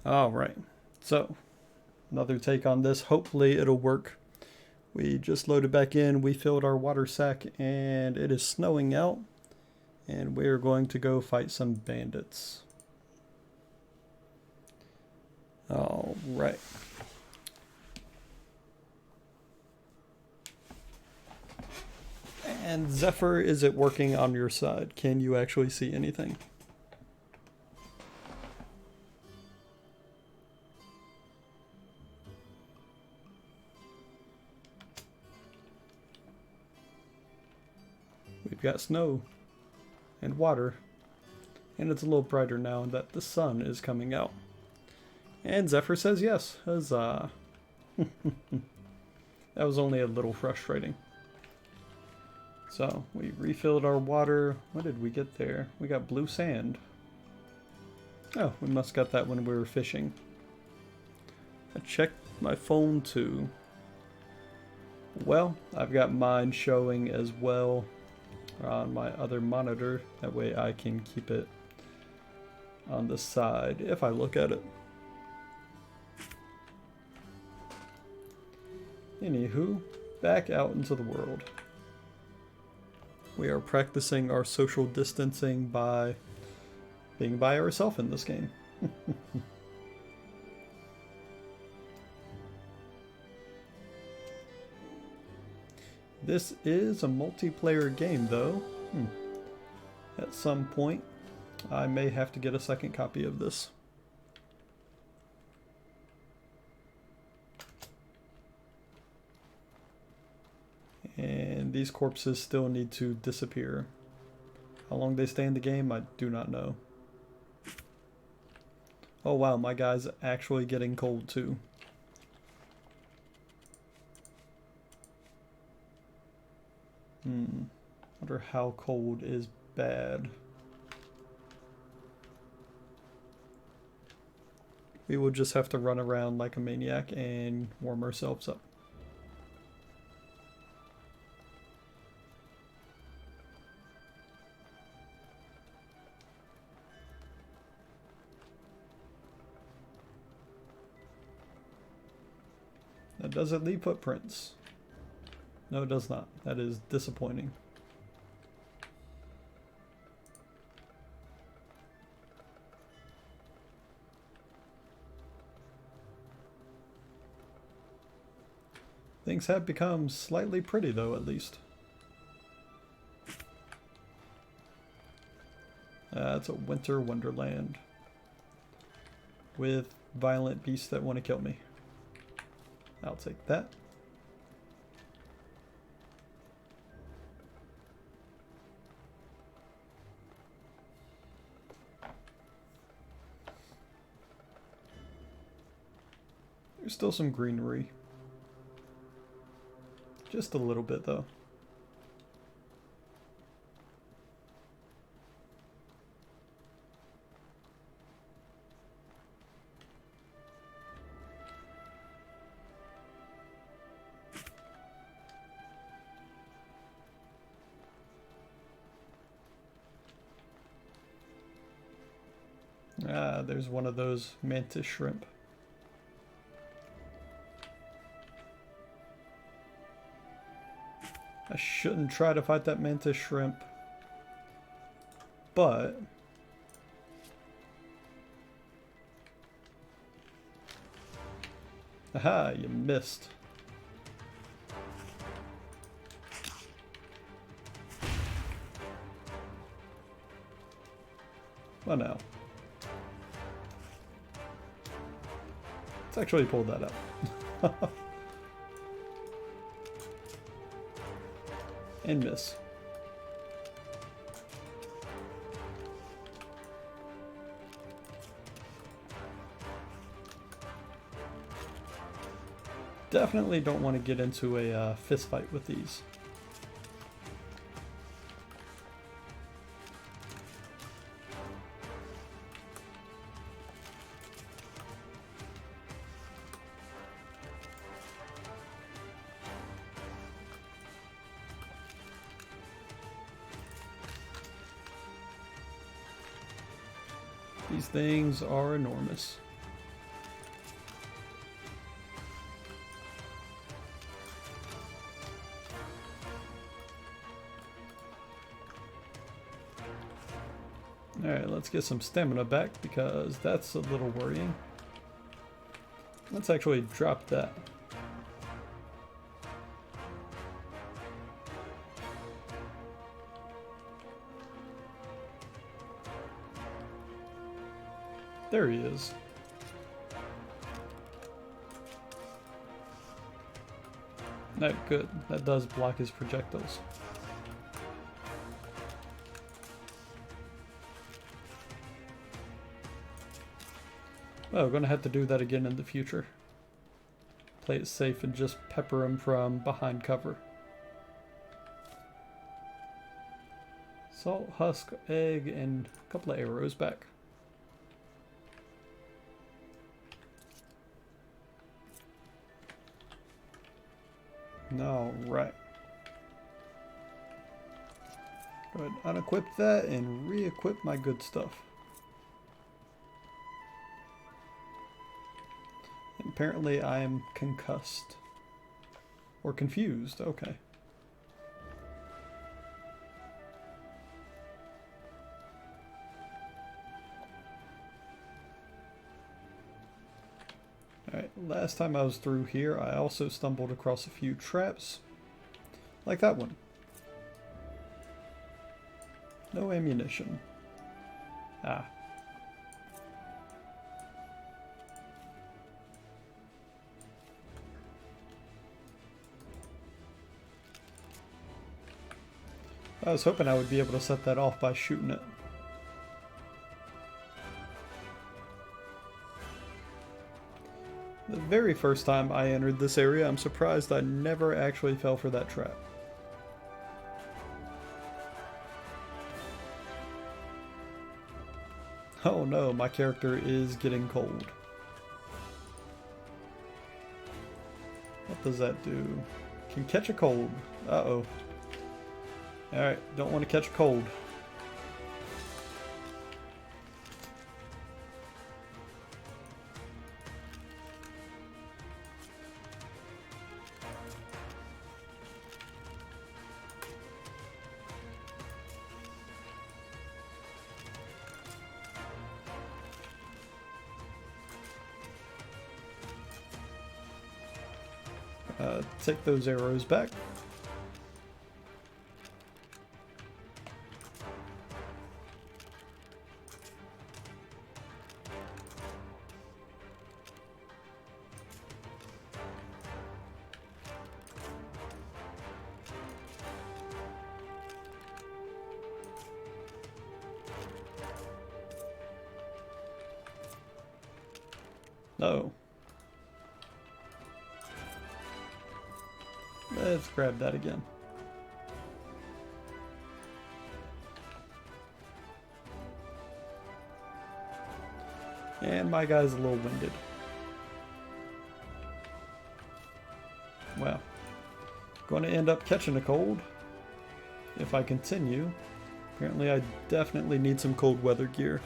All right, so another take on this. Hopefully it'll work. We just loaded back in, we filled our water sack, and it is snowing out. And we're going to go fight some bandits. All right. And Zephyr, is it working on your side? Can you actually see anything? We've got snow and water, and it's a little brighter now that the sun is coming out. And Zephyr says yes. Huzzah. That was only a little frustrating. So we refilled our water. What did we get there? We got blue sand. Oh, we must got that when we were fishing. I checked my phone too. Well, I've got mine showing as well on my other monitor. That way I can keep it on the side if I look at it. Anywho, back out into the world. We are practicing our social distancing by being by ourselves in this game. This is a multiplayer game though. At some point, I may have to get a second copy of this. And these corpses still need to disappear. How long they stay in the game, I do not know. Oh wow, my guy's actually getting cold too. Wonder how cold is bad. We will just have to run around like a maniac and warm ourselves up. That doesn't leave footprints. No, it does not. That is disappointing. Things have become slightly pretty though, at least. It's a winter wonderland with violent beasts that want to kill me. I'll take that. There's still some greenery. Just a little bit though. Ah, there's one of those mantis shrimp. I shouldn't try to fight that mantis shrimp, but aha, you missed. Well, now. Let's actually pull that out. And miss. Definitely don't want to get into a fist fight with these. These things are enormous. Alright, let's get some stamina back because that's a little worrying. Let's actually drop that. There he is. No, good. That does block his projectiles. Well, we're going to have to do that again in the future. Play it safe and just pepper him from behind cover. Salt, husk, egg, and a couple of arrows back. Alright. Go ahead and unequip that and re-equip my good stuff. Apparently I am concussed. Or confused, okay. Alright, last time I was through here, I also stumbled across a few traps. Like that one. No ammunition. Ah. I was hoping I would be able to set that off by shooting it. The very first time I entered this area, I'm surprised I never actually fell for that trap. Oh no, my character is getting cold. What does that do? Can catch a cold. Uh-oh. Alright, don't want to catch a cold. Take those arrows back. No. Let's grab that again. And my guy's a little winded. Well, going to end up catching a cold if I continue. Apparently I definitely need some cold weather gear.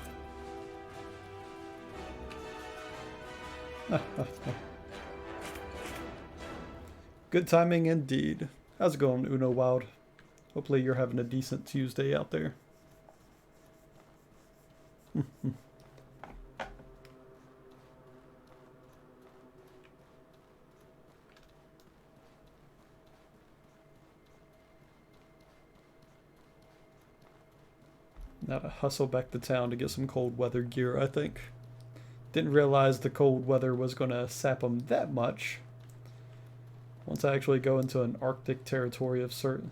Good timing indeed. How's it going, Uno Wild? Hopefully you're having a decent Tuesday out there. Now to hustle back to town to get some cold weather gear, I think. Didn't realize the cold weather was going to sap them that much. Once I actually go into an Arctic territory of certain,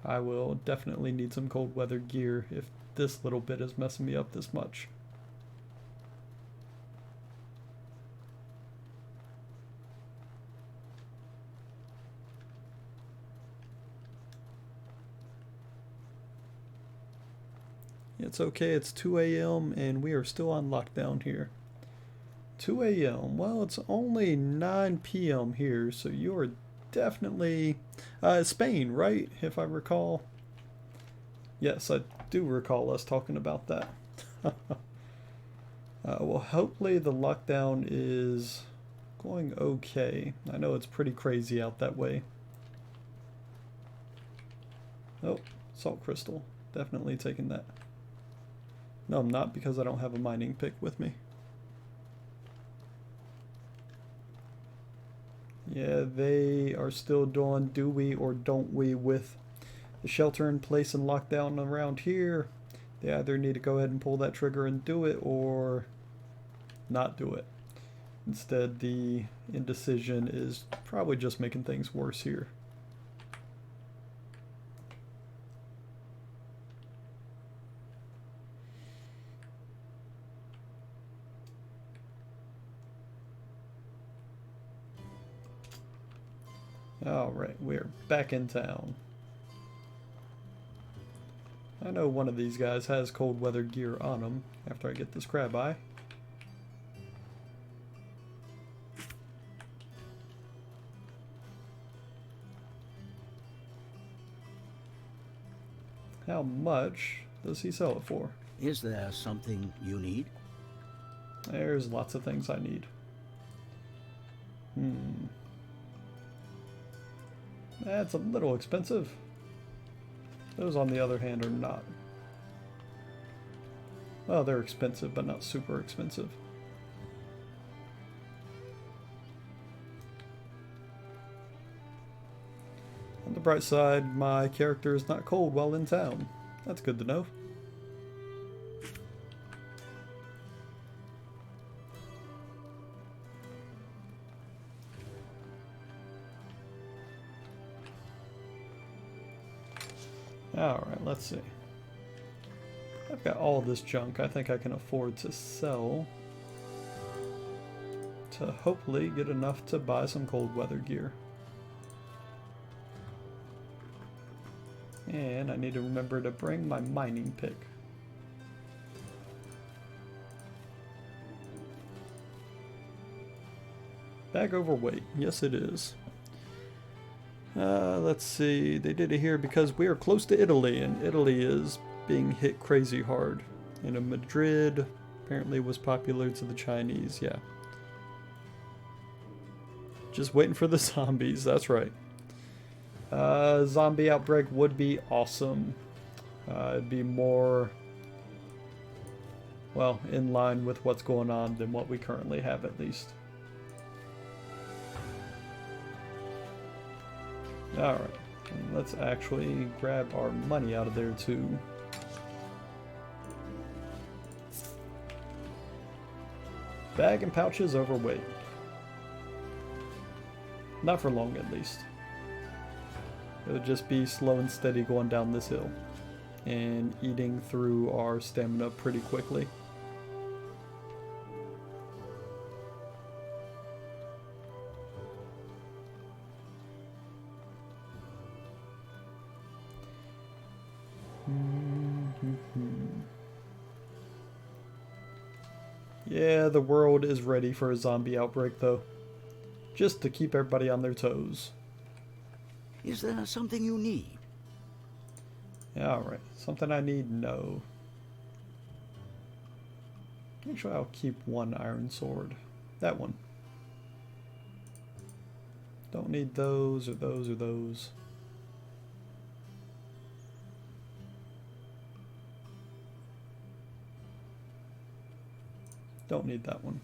I will definitely need some cold weather gear if this little bit is messing me up this much. It's okay, it's 2 a.m. and we are still on lockdown here. 2 a.m. Well, it's only 9 p.m. here, so you're definitely Spain, right? If I recall. Yes, I do recall us talking about that. Well, hopefully the lockdown is going okay. I know it's pretty crazy out that way. Oh, salt crystal. Definitely taking that. No, I'm not, because I don't have a mining pick with me. Yeah, they are still doing do we or don't we with the shelter in place and lockdown around here. They either need to go ahead and pull that trigger and do it or not do it. Instead, the indecision is probably just making things worse here. Alright, we're back in town. I know one of these guys has cold weather gear on him after I get this crab eye. How much does he sell it for? Is there something you need? There's lots of things I need. That's a little expensive. Those, on the other hand, are not. Well, they're expensive, but not super expensive. On the bright side, my character is not cold while in town. That's good to know. Alright, let's see. I've got all this junk I think I can afford to sell to hopefully get enough to buy some cold weather gear. And I need to remember to bring my mining pick. Bag overweight. Yes, it is. Let's see. They did it here because we are close to Italy, and Italy is being hit crazy hard. You know, Madrid apparently was popular to the Chinese. Yeah. Just waiting for the zombies. That's right. Zombie outbreak would be awesome. It'd be more, well, in line with what's going on than what we currently have, at least. Alright, let's actually grab our money out of there too. Bag and pouches overweight. Not for long, at least. It'll just be slow and steady going down this hill and eating through our stamina pretty quickly. Yeah, the world is ready for a zombie outbreak, though. Just to keep everybody on their toes. Is there something you need? Yeah, alright. Something I need? No. Actually, I'll keep one iron sword. That one. Don't need those, or those, or those. Don't need that one.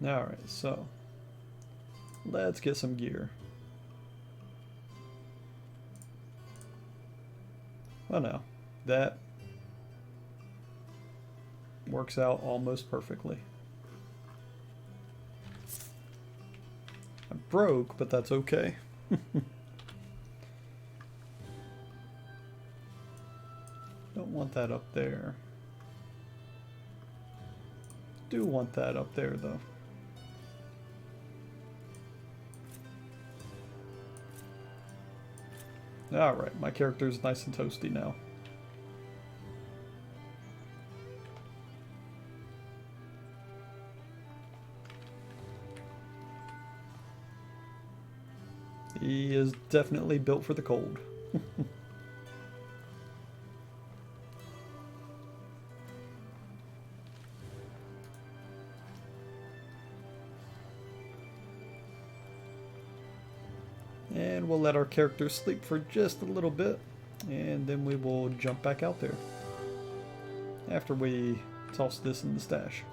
Alright, so let's get some gear. Well, now that works out almost perfectly. I broke, but that's okay. Don't want that up there. Do want that up there, though. Alright, my character's nice and toasty now. He is definitely built for the cold. And we'll let our character sleep for just a little bit. And then we will jump back out there after we toss this in the stash.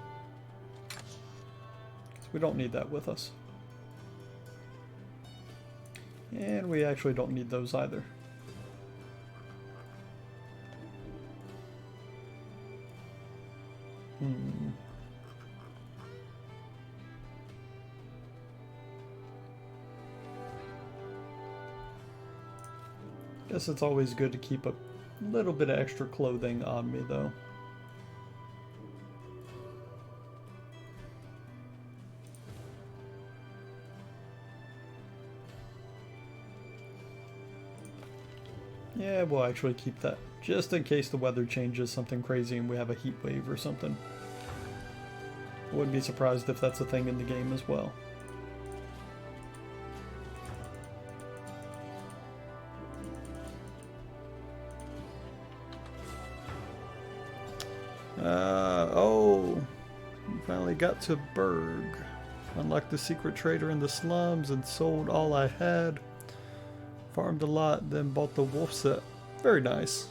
We don't need that with us. And we actually don't need those either. Guess it's always good to keep a little bit of extra clothing on me, though. Yeah, we'll actually keep that, just in case the weather changes something crazy and we have a heat wave or something. I wouldn't be surprised if that's a thing in the game as well. Oh, we finally got to Berg. Unlocked the secret trader in the slums and sold all I had. Farmed a lot, then bought the wolf set. Very nice.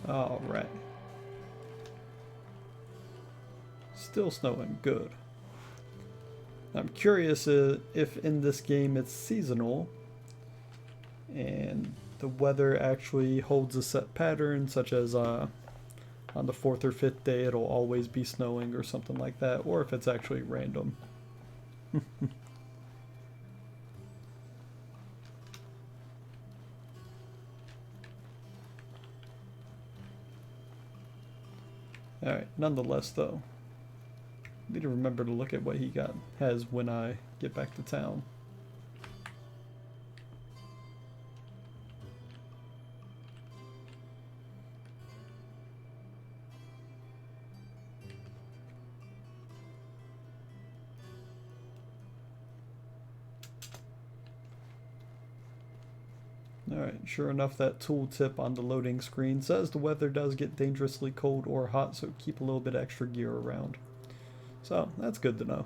Alright. Still snowing. Good. I'm curious if in this game it's seasonal and the weather actually holds a set pattern, such as on the 4th or 5th day it'll always be snowing or something like that, or if it's actually random. Alright, nonetheless though, need to remember to look at what he has when I get back to town. Alright, sure enough, that tooltip on the loading screen says the weather does get dangerously cold or hot, so keep a little bit extra gear around. So, that's good to know.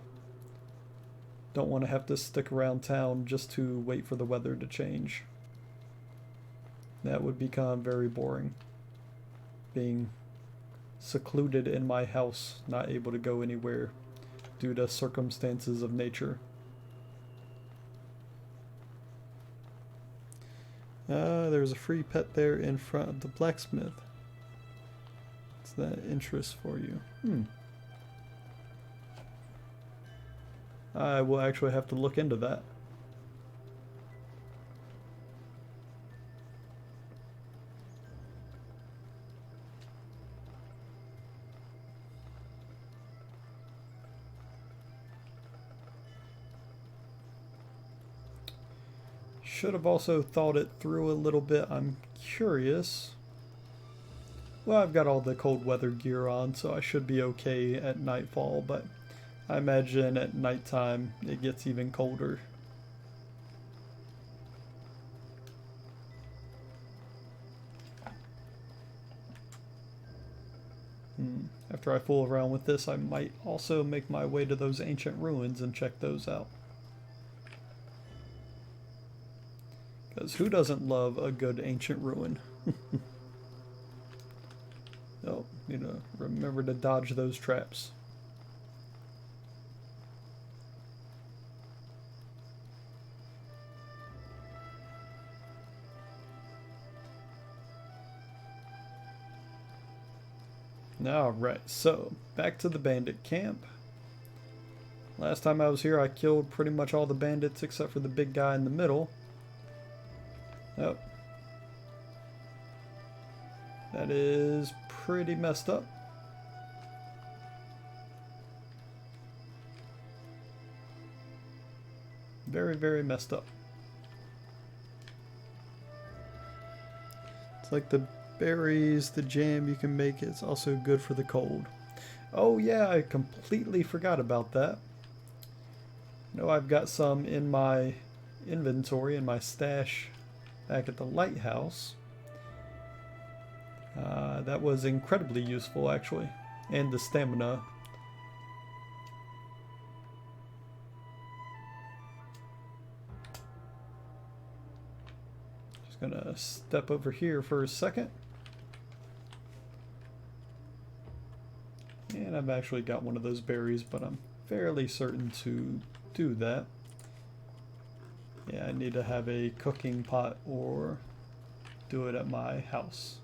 Don't want to have to stick around town just to wait for the weather to change. That would become very boring. Being secluded in my house, not able to go anywhere due to circumstances of nature. There's a free pet there in front of the blacksmith. What's that interest for you? I will actually have to look into that. Should have also thought it through a little bit. I'm curious. Well, I've got all the cold weather gear on, so I should be okay at nightfall, but I imagine at nighttime it gets even colder. After I fool around with this, I might also make my way to those ancient ruins and check those out. Because who doesn't love a good ancient ruin? Oh, you know, remember to dodge those traps. Alright, so back to the bandit camp. Last time I was here I killed pretty much all the bandits except for the big guy in the middle. Oh. That is pretty messed up. Very, very messed up. It's like the berries, the jam you can make, it's also good for the cold. Oh yeah, I completely forgot about that. No, I've got some in my inventory, in my stash back at the lighthouse. That was incredibly useful actually. And the stamina Just gonna step over here for a second. And I've actually got one of those berries, but I'm fairly certain to do that. Yeah, I need to have a cooking pot or do it at my house.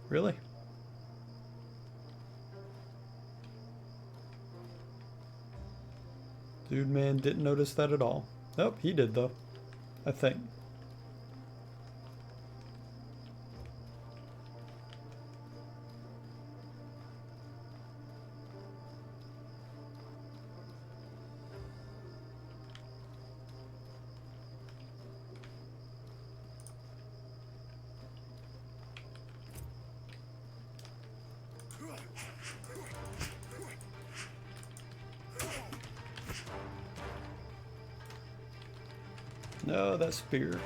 Really? Dude, man, didn't notice that at all. Nope, he did though, I think. No, that spear.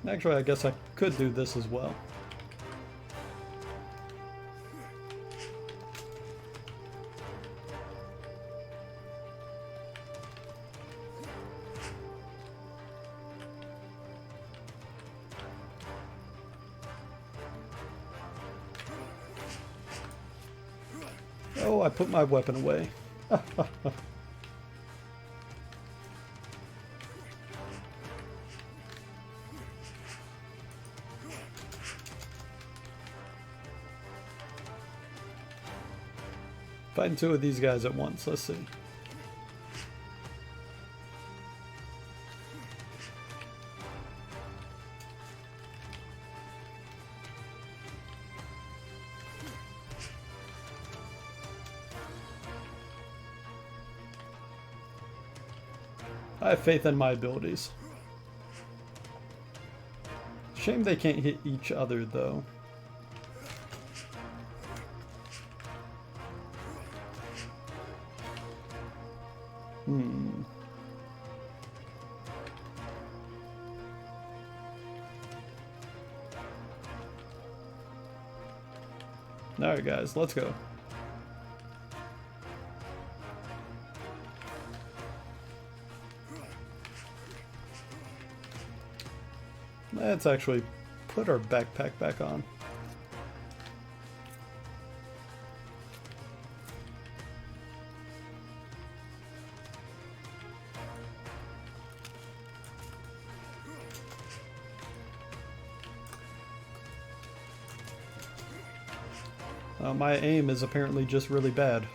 Actually, I guess I could do this as well. Oh, I put my weapon away. Fighting two of these guys at once, let's see. I have faith in my abilities. Shame they can't hit each other though. Alright guys, let's go. Let's actually put our backpack back on. My aim is apparently just really bad.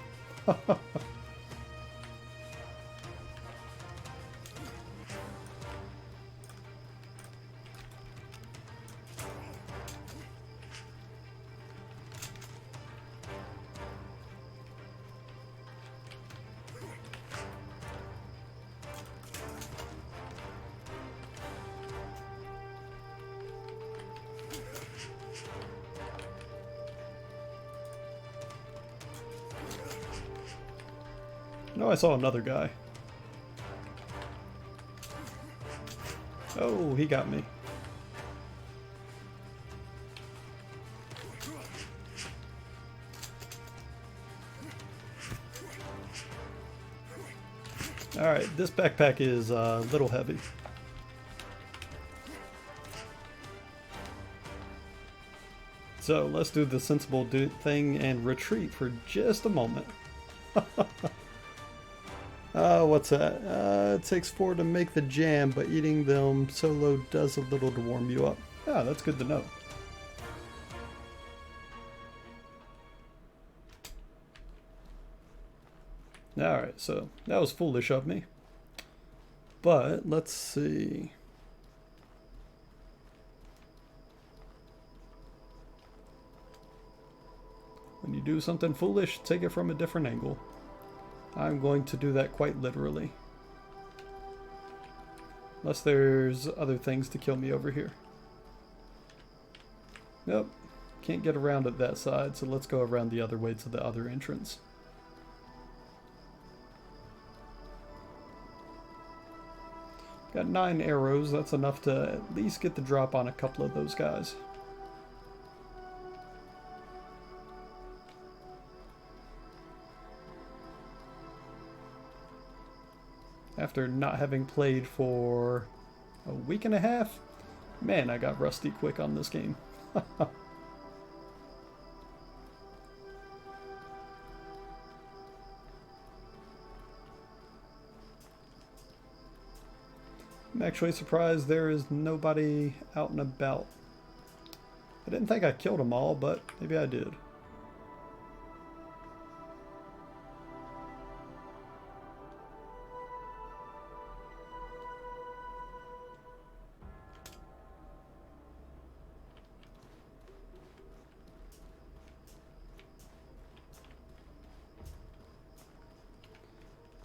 No, I saw another guy. Oh, he got me. Alright, this backpack is a little heavy. So let's do the sensible thing and retreat for just a moment. What's that? It takes 4 to make the jam, but eating them solo does a little to warm you up. Ah, that's good to know. Alright, so that was foolish of me. But let's see. When you do something foolish, take it from a different angle. I'm going to do that quite literally. Unless there's other things to kill me over here. Nope. Can't get around at that side, so let's go around the other way to the other entrance. Got 9 arrows, that's enough to at least get the drop on a couple of those guys. After not having played for a week and a half, man, I got rusty quick on this game. I'm actually surprised there is nobody out and about. I didn't think I killed them all, but maybe I did.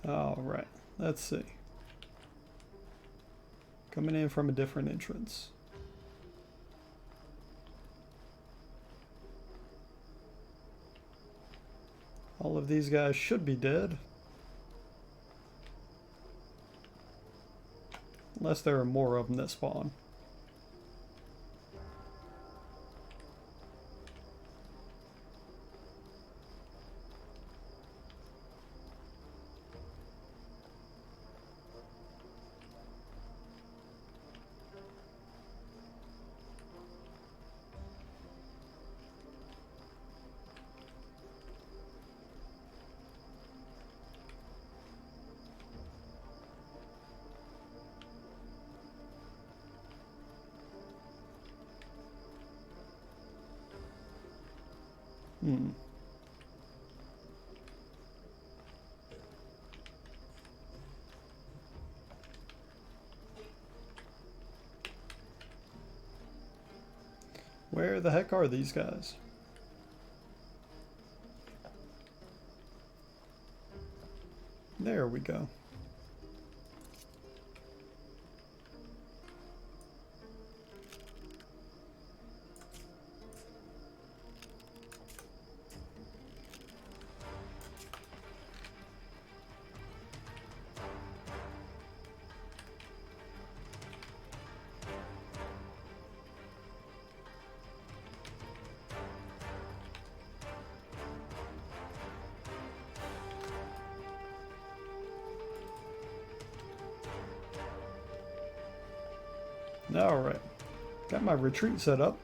Alright, let's see. Coming in from a different entrance. All of these guys should be dead. Unless there are more of them that spawn. Where the heck are these guys? There we go. Alright, got my retreat set up.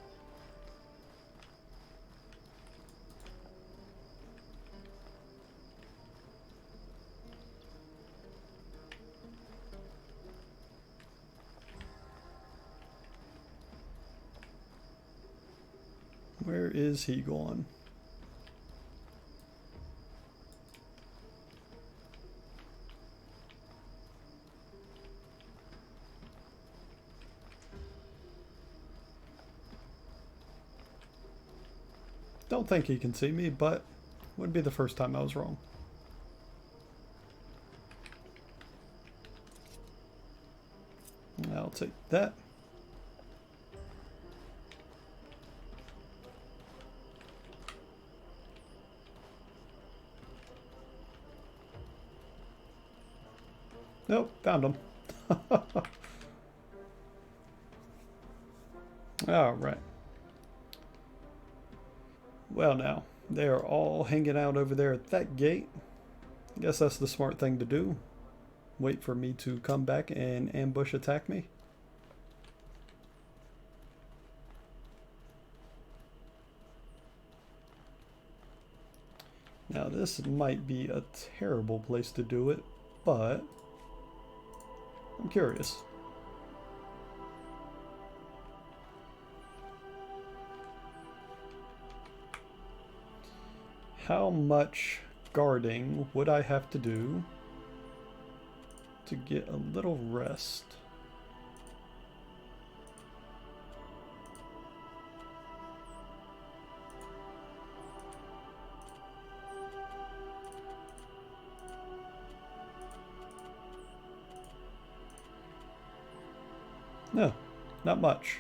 Where is he going? Don't think he can see me, but wouldn't be the first time I was wrong. I'll take that. Nope, found him. All right. Well now, they are all hanging out over there at that gate. I guess that's the smart thing to do. Wait for me to come back and ambush attack me. Now this might be a terrible place to do it, but I'm curious. How much guarding would I have to do to get a little rest? No, not much.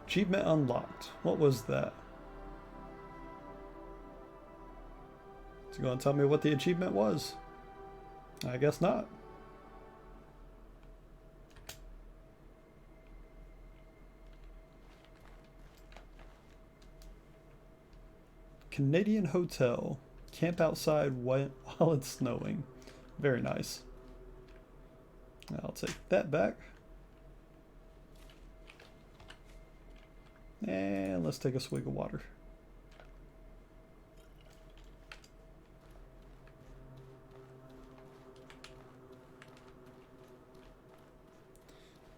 Achievement unlocked. What was that? Is he going to tell me what the achievement was? I guess not. Canadian hotel. Camp outside while it's snowing. Very nice. I'll take that back. And let's take a swig of water.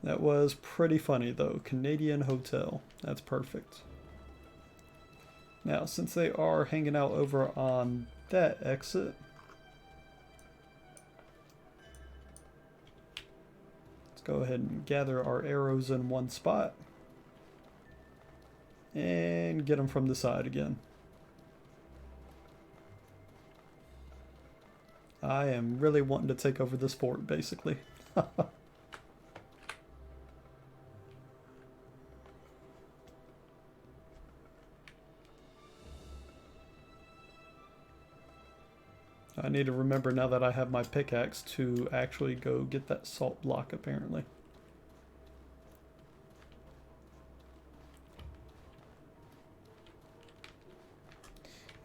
That was pretty funny though. Canadian hotel. That's perfect. Now, since they are hanging out over on that exit, let's go ahead and gather our arrows in one spot and get them from the side again. I am really wanting to take over this fort, basically. I need to remember now that I have my pickaxe to actually go get that salt block, apparently.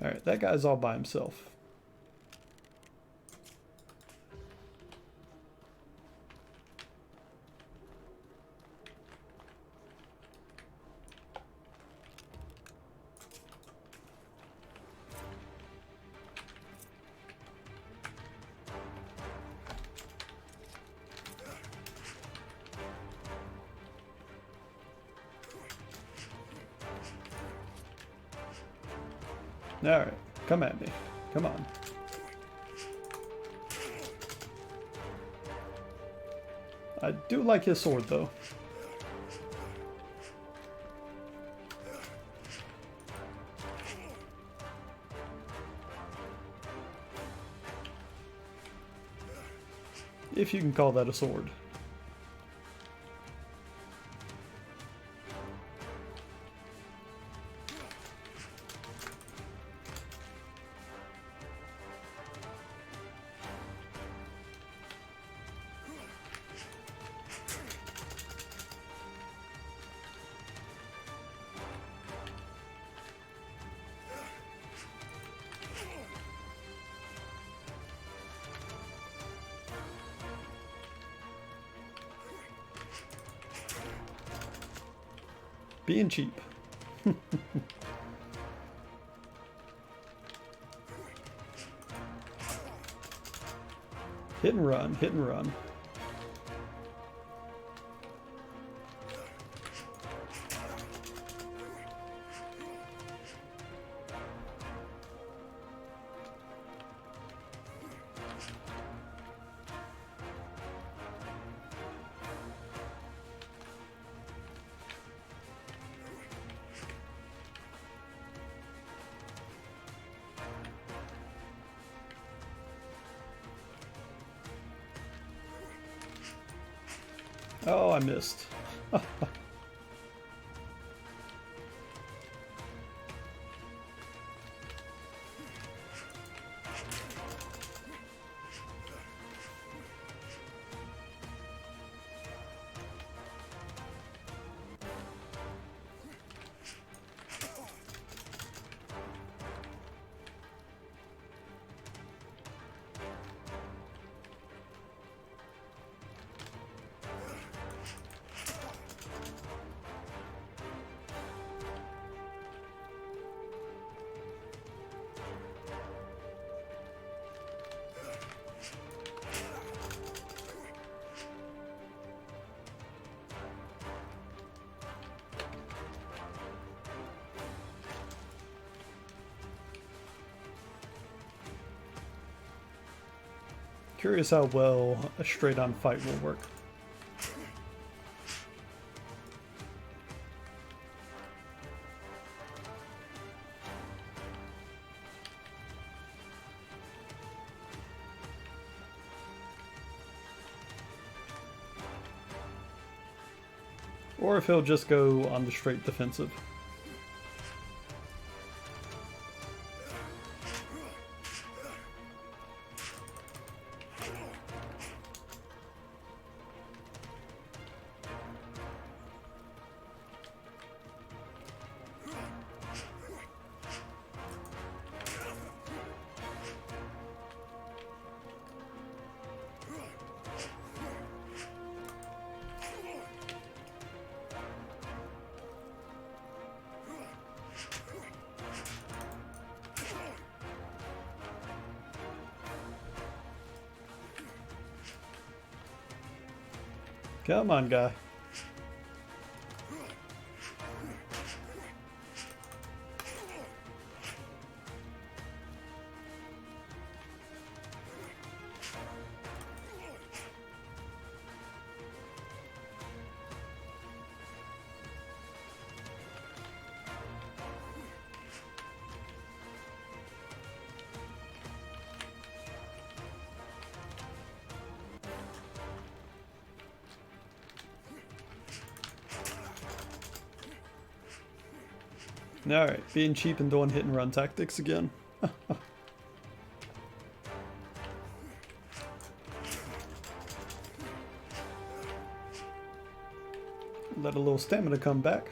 Alright, that guy's all by himself. Alright, come at me. Come on. I do like his sword, though. If you can call that a sword. Being cheap. Hit and run, hit and run. Oh, I missed. Curious how well a straight-on fight will work. Or if he'll just go on the straight defensive. Come on, guy. Alright, being cheap and doing hit and run tactics again. Let a little stamina come back.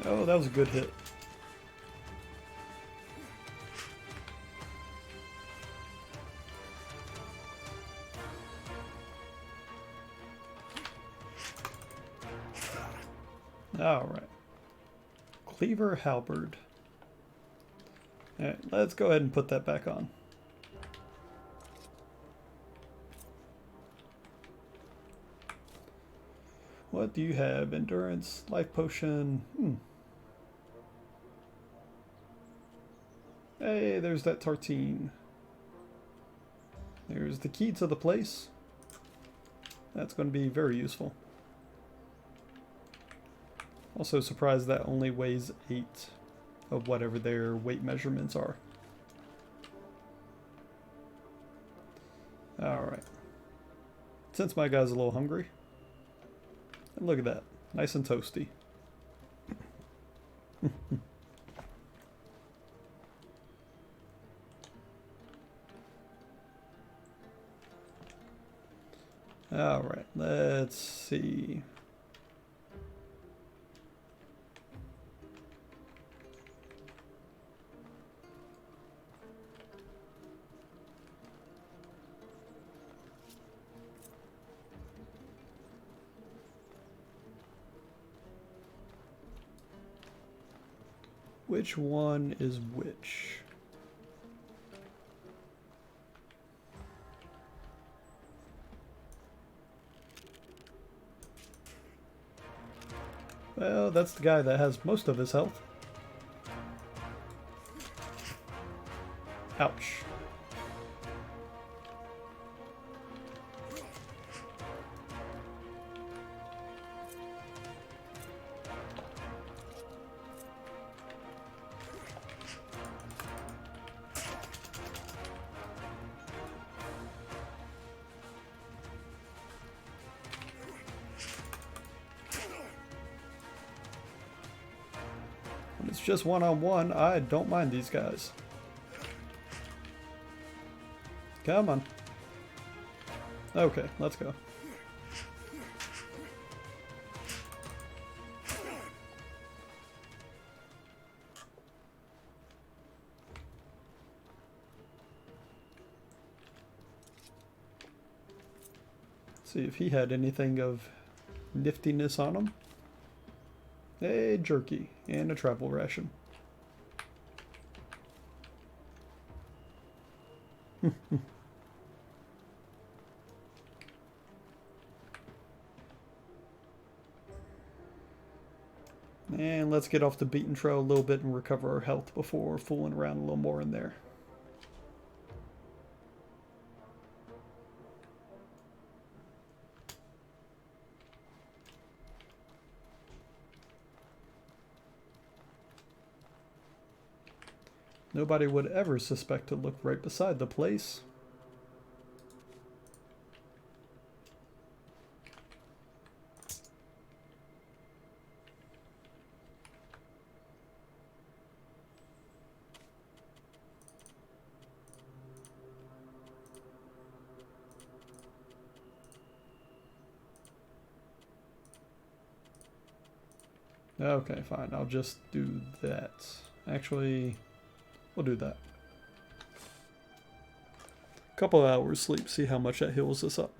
Oh, that was a good hit. Alright. Cleaver halberd. Alright, let's go ahead and put that back on. What do you have? Endurance, life potion. Hey, there's that tartine. There's the key to the place. That's going to be very useful. Also surprised that only weighs 8 of whatever their weight measurements are. Alright. Since my guy's a little hungry. And look at that. Nice and toasty. Alright, let's see. Which one is which? Well, that's the guy that has most of his health. Ouch. When it's just one-on-one, I don't mind these guys. Come on. Okay, let's go. See if he had anything of niftiness on him. A jerky and a travel ration. And let's get off the beaten trail a little bit and recover our health before fooling around a little more in there. Nobody would ever suspect to look right beside the place. Okay, fine. I'll just do that. Actually, we'll do that. Couple of hours sleep, see how much that heals us up.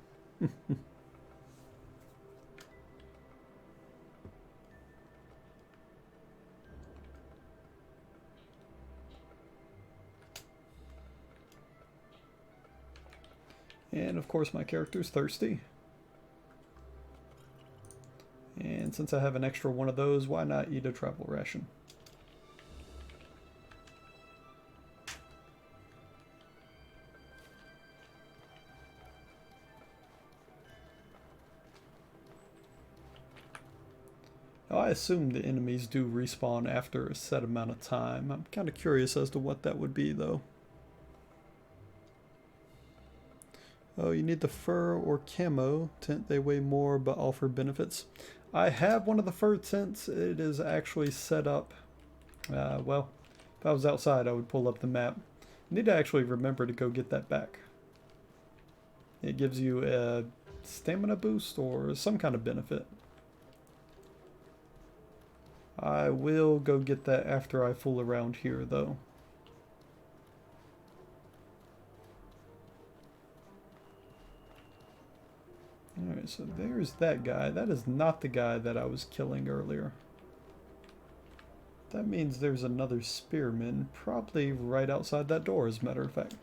And of course my character's thirsty. And since I have an extra one of those, why not eat a travel ration? Now, I assume the enemies do respawn after a set amount of time. I'm kind of curious as to what that would be, though. Oh, you need the fur or camo tent. They weigh more but offer benefits. I have one of the fur tents. It is actually set up. Well, if I was outside, I would pull up the map. I need to actually remember to go get that back. It gives you a stamina boost or some kind of benefit. I will go get that after I fool around here, though. Alright, so there's that guy. That is not the guy that I was killing earlier. That means there's another spearman, probably right outside that door, as a matter of fact.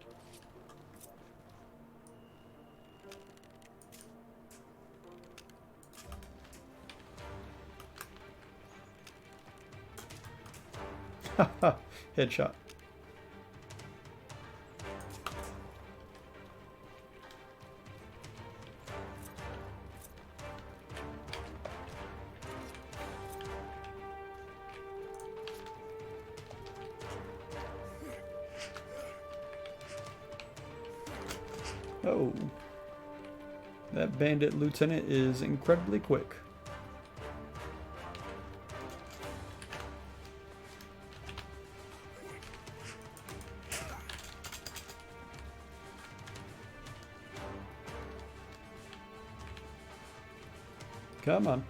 Haha, headshot. Oh, that bandit lieutenant is incredibly quick. Come on.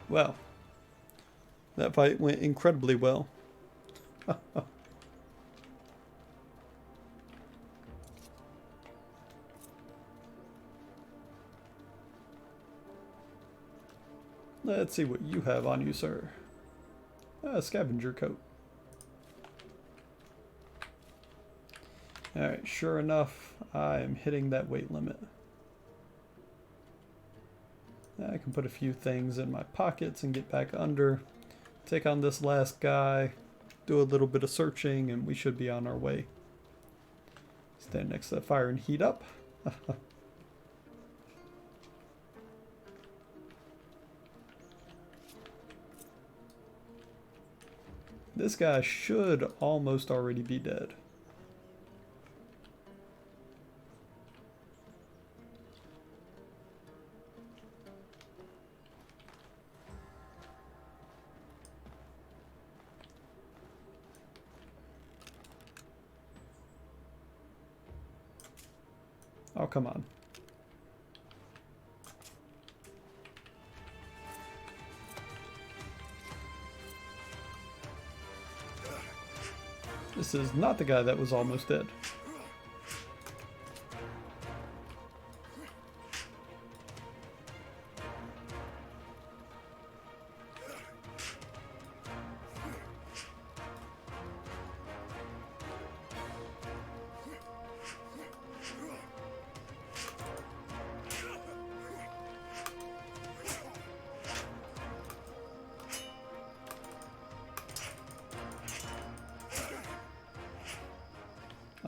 Well, that fight went incredibly well. Let's see what you have on you, sir. A scavenger coat. Alright, sure enough, I am hitting that weight limit. I can put a few things in my pockets and get back under. Take on this last guy, do a little bit of searching, and we should be on our way. Stand next to that fire and heat up. This guy should almost already be dead. Oh, come on. This is not the guy that was almost dead.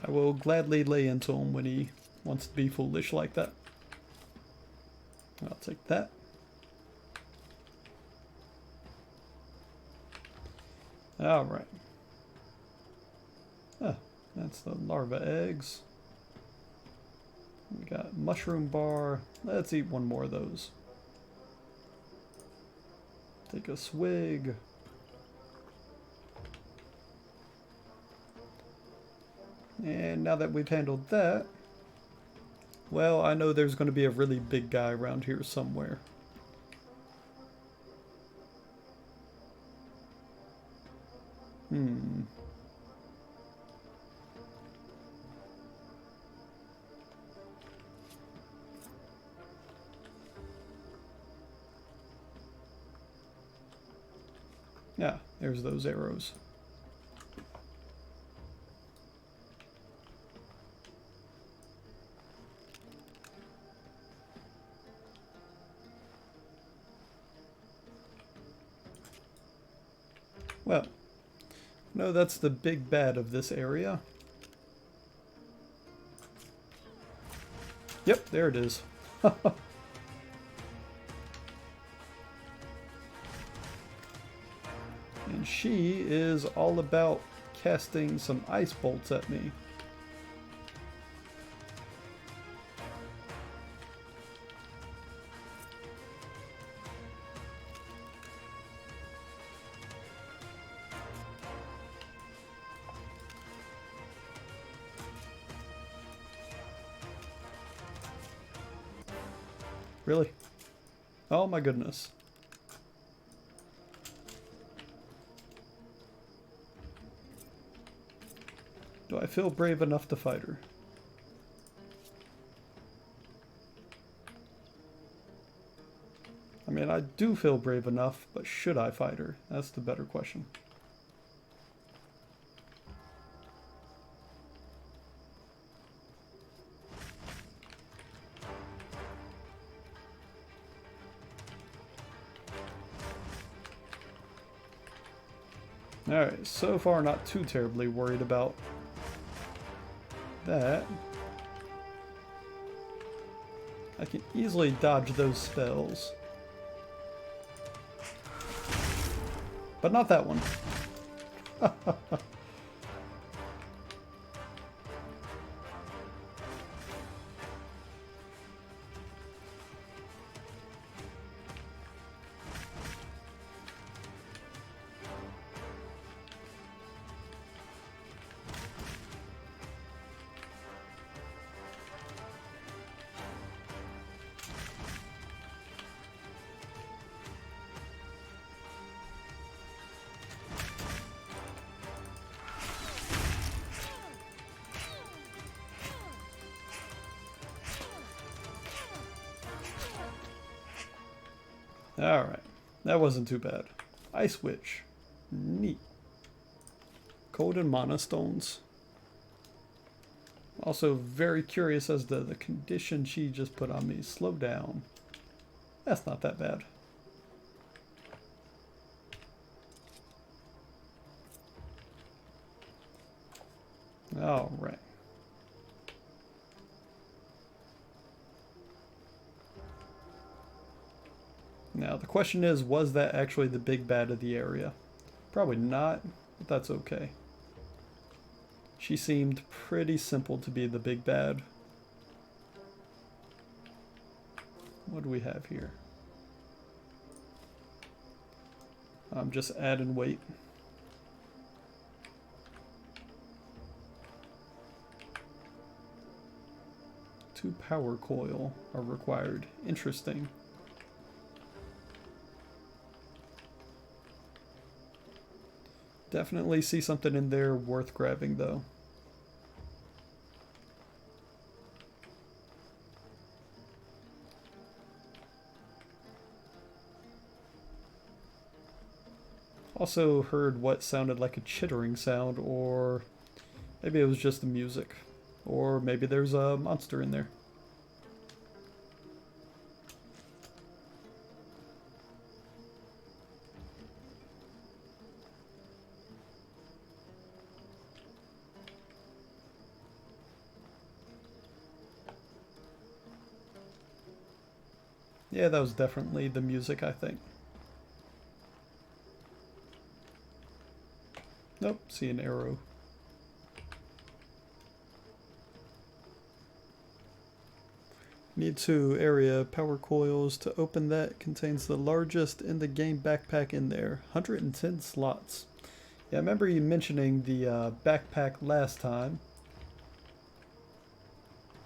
I will gladly lay into him when he wants to be foolish like that. I'll take that. Alright. Ah, that's the larva eggs. We got mushroom bar. Let's eat one more of those. Take a swig. And now that we've handled that, well, I know there's going to be a really big guy around here somewhere. Yeah, there's those arrows. Well, no, that's the big bad of this area. Yep, there it is. And she is all about casting some ice bolts at me. Really? Oh my goodness. Do I feel brave enough to fight her? I mean, I do feel brave enough, but should I fight her? That's the better question. Alright, so far not too terribly worried about that. I can easily dodge those spells. But not that one. Alright, that wasn't too bad. Ice Witch. Neat. Cold and mana stones. Also very curious as to the condition she just put on me. Slow down. That's not that bad. Alright. Now, the question is, was that actually the big bad of the area? Probably not, but that's okay. She seemed pretty simple to be the big bad. What do we have here? I'm just adding weight. Two power coil are required. Interesting. Definitely see something in there worth grabbing, though. Also heard what sounded like a chittering sound, or maybe it was just the music. Or maybe there's a monster in there. Yeah, that was definitely the music, I think. Nope, see an arrow. Need to area power coils to open that. Contains the largest in the game backpack in there. 110 slots. Yeah, I remember you mentioning the backpack last time.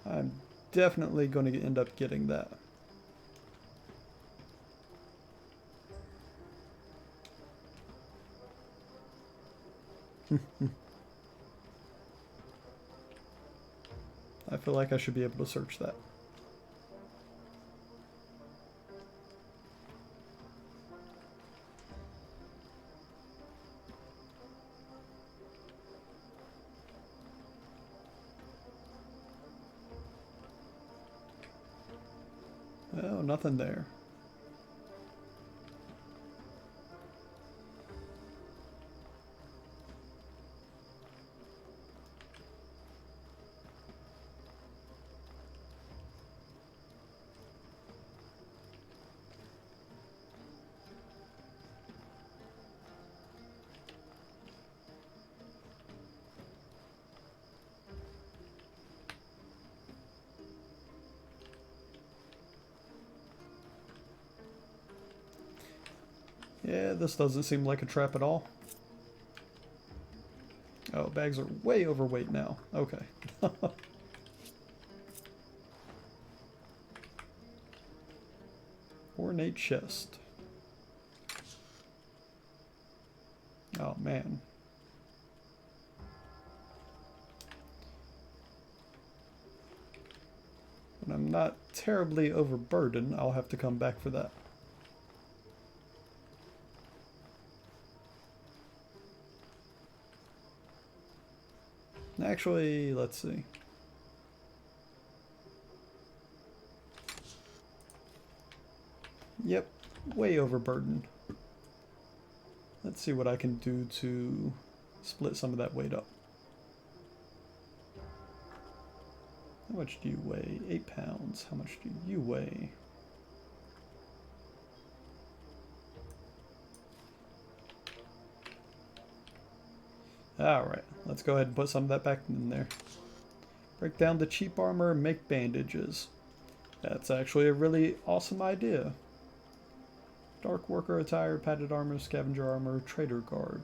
I'm definitely going to end up getting that. I feel like I should be able to search that. Oh, nothing there. Yeah, this doesn't seem like a trap at all. Oh, bags are way overweight now. Okay. Ornate chest. Oh, man. When I'm not terribly overburdened, I'll have to come back for that. Actually, let's see. Yep, way overburdened. Let's see what I can do to split some of that weight up. How much do you weigh? 8 pounds. How much do you weigh? Alright, let's go ahead and put some of that back in there. Break down the cheap armor, make bandages. That's actually a really awesome idea. Dark worker attire, padded armor, scavenger armor, trader garb.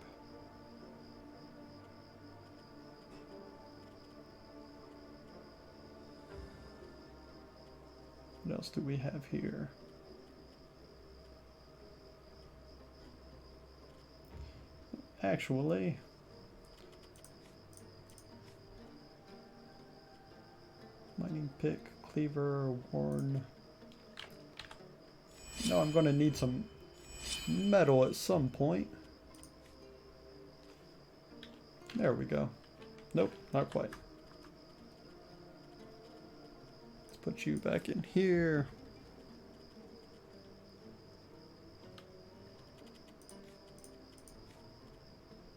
What else do we have here? Actually, mining pick, cleaver, worn. No, I'm going to need some metal at some point. There we go. Nope, not quite. Let's put you back in here.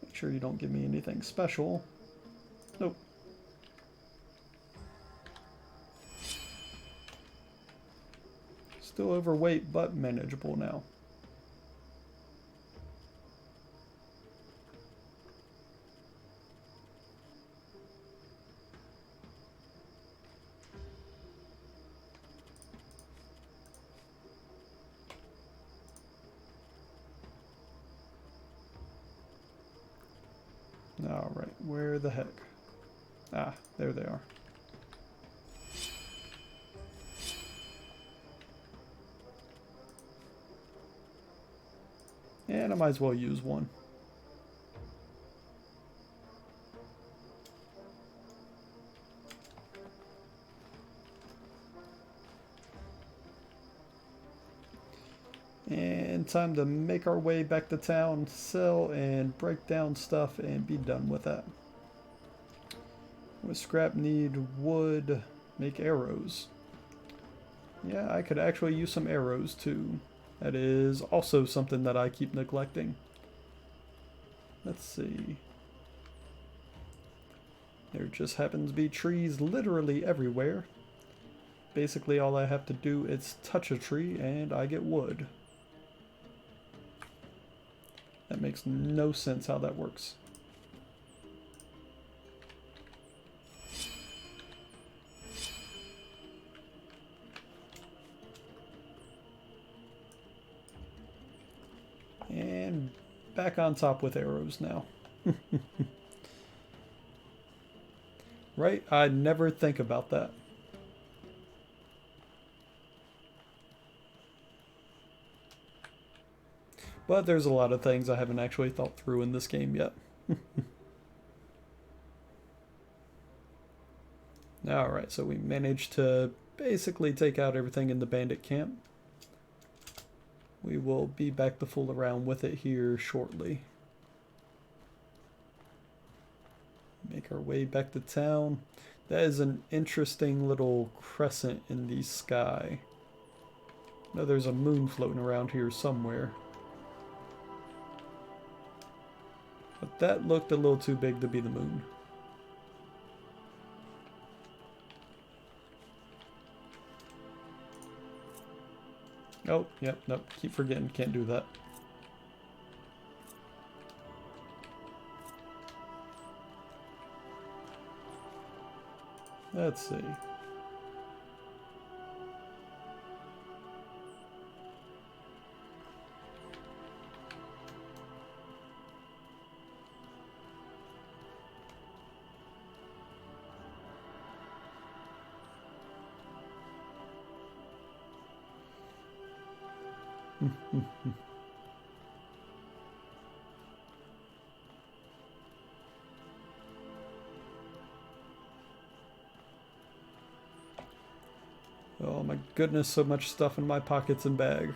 Make sure you don't give me anything special. Nope. Still overweight, but manageable now. Alright, where the heck? Ah, there they are. And I might as well use one. And time to make our way back to town, sell and break down stuff and be done with that. With scrap, need wood, make arrows. Yeah, I could actually use some arrows too. That is also something that I keep neglecting. Let's see. There just happens to be trees literally everywhere. basically all I have to do is touch a tree and I get wood. That makes no sense how that works. And back on top with arrows now. Right? I never think about that. But there's a lot of things I haven't actually thought through in this game yet. Alright, so we managed to basically take out everything in the bandit camp. We will be back to fool around with it here shortly. Make our way back to town. That is an interesting little crescent in the sky. Now there's a moon floating around here somewhere. But that looked a little too big to be the moon. Oh, yep, nope, keep forgetting, can't do that. Let's see. Oh my goodness, so much stuff in my pockets and bag.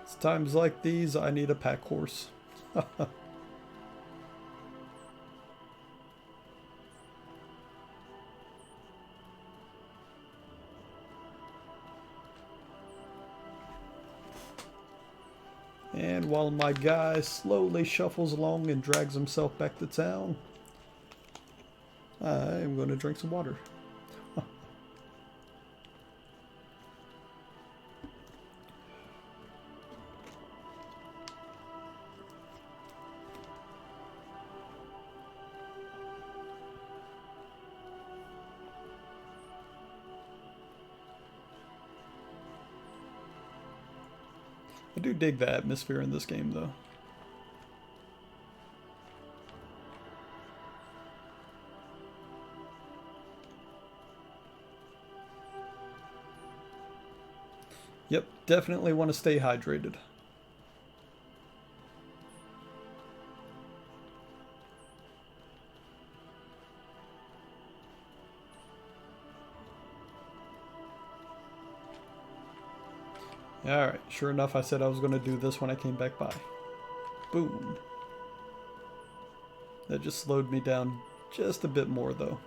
It's times like these I need a pack horse. And while my guy slowly shuffles along and drags himself back to town, I am going to drink some water. I do dig the atmosphere in this game, though. Yep, definitely want to stay hydrated. Alright, sure enough, I said I was going to do this when I came back by. Boom. That just slowed me down just a bit more, though.